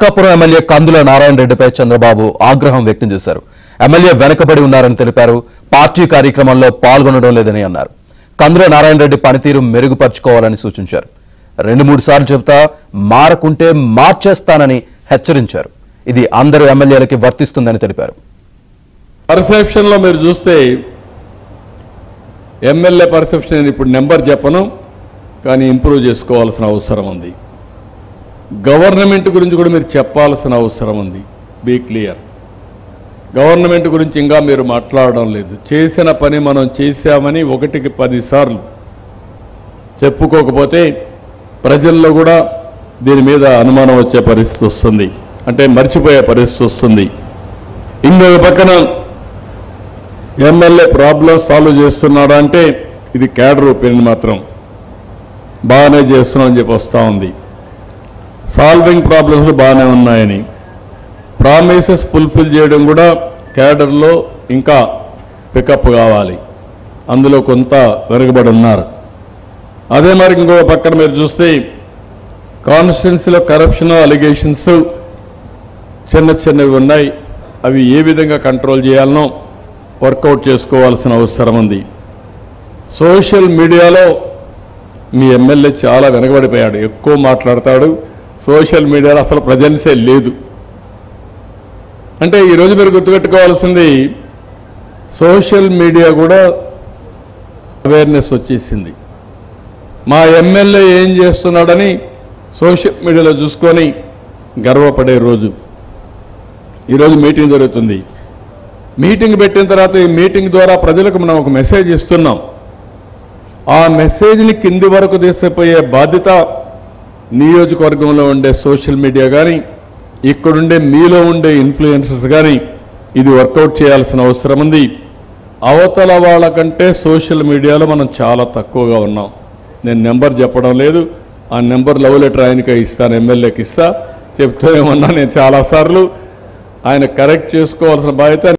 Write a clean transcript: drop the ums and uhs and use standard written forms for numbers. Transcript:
Markapuram MLA కందుల నారాయణ రెడ్డిపై చంద్రబాబు ఆగ్రహం వ్యక్తం చేశారు. ఎమ్మెల్యే వెనకబడి ఉన్నారని తెలిపారు. పార్టీ కార్యక్రమంలో పాల్గొనడం లేదని అన్నారు. కందుల నారాయణ రెడ్డి పనితీరు మెరుగుపర్చుకోవాలని సూచించారు. 2-3 సార్లు చెబుతా మారకుంటే మార్చేస్తానని హెచ్చరించారు. ఇది అందరూ ఎమ్మెల్యేలకి వర్తిస్తుందని తెలిపారు. పర్సెప్షన్ లో మీరు చూస్తే ఎమ్మెల్యే పర్సెప్షన్ ఇప్పుడు నెంబర్ చెప్పను, కానీ ఇంప్రూవ్ చేసుకోవాల్సిన అవసరం ఉంది. గవర్నమెంట్ గురించి కూడా మీరు చెప్పాల్సిన అవసరం ఉంది. Be clear. గవర్నమెంట్ గురించి ఇంకా మీరు మాట్లాడడం లేదు. చేసిన పని మనం చేశామని 1కి 10 సార్లు చెప్పుకోకపోతే ప్రజల్లో కూడా దీని మీద అనుమానం వచ్చే పరిస్థితి వస్తుంది, అంటే మర్చిపోయే పరిస్థితి వస్తుంది. ఇంకొక పక్కన ఎమ్మెల్యే ప్రాబ్లం సాల్వ్ చేస్తున్నాడా అంటే ఇది క్యాడర్ ఒపీనియన్ మాత్రం బాగానే చేస్తున్నామని చెప్పి వస్తూ ఉంది. సాల్వింగ్ ప్రాబ్లమ్స్ బాగానే ఉన్నాయని, ప్రామిసెస్ ఫుల్ఫిల్ చేయడం కూడా క్యాడర్లో ఇంకా పికప్ కావాలి, అందులో కొంత వెనుకబడి ఉన్నారు. అదే మరి ఇంకొక పక్కన మీరు చూస్తే కాన్స్టిట్యున్సీలో కరప్షన్ అలిగేషన్స్ చిన్నవి ఉన్నాయి. అవి ఏ విధంగా కంట్రోల్ చేయాలనో వర్కౌట్ చేసుకోవాల్సిన అవసరం ఉంది. సోషల్ మీడియాలో మీ ఎమ్మెల్యే చాలా వెనకబడిపోయాడు, ఎక్కువ మాట్లాడతాడు. సోషల్ మీడియాలో అసలు ప్రజెన్సే లేదు. అంటే ఈరోజు మీరు గుర్తుపెట్టుకోవాల్సింది, సోషల్ మీడియా కూడా అవేర్నెస్ వచ్చేసింది. మా ఎమ్మెల్యే ఏం చేస్తున్నాడని సోషల్ మీడియాలో చూసుకొని గర్వపడే రోజు. ఈరోజు మీటింగ్ జరుగుతుంది. మీటింగ్ పెట్టిన తర్వాత ఈ మీటింగ్ ద్వారా ప్రజలకు మనం ఒక మెసేజ్ ఇస్తున్నాం. ఆ మెసేజ్ని కింది వరకు తీసుకుపోయే బాధ్యత నియోజకవర్గంలో ఉండే సోషల్ మీడియా కానీ, ఇక్కడుండే మీలో ఉండే ఇన్ఫ్లుయెన్సర్స్ కానీ ఇది వర్కౌట్ చేయాల్సిన అవసరం ఉంది. అవతల వాళ్ళకంటే సోషల్ మీడియాలో మనం చాలా తక్కువగా ఉన్నాం. నేను నెంబర్ చెప్పడం లేదు, ఆ నెంబర్ లవ్ లెటర్ ఆయనకే ఇస్తాను, ఎమ్మెల్యేకి ఇస్తా. చెప్తూనే ఉన్నా నేను చాలాసార్లు. ఆయన కరెక్ట్ చేసుకోవాల్సిన బాధ్యత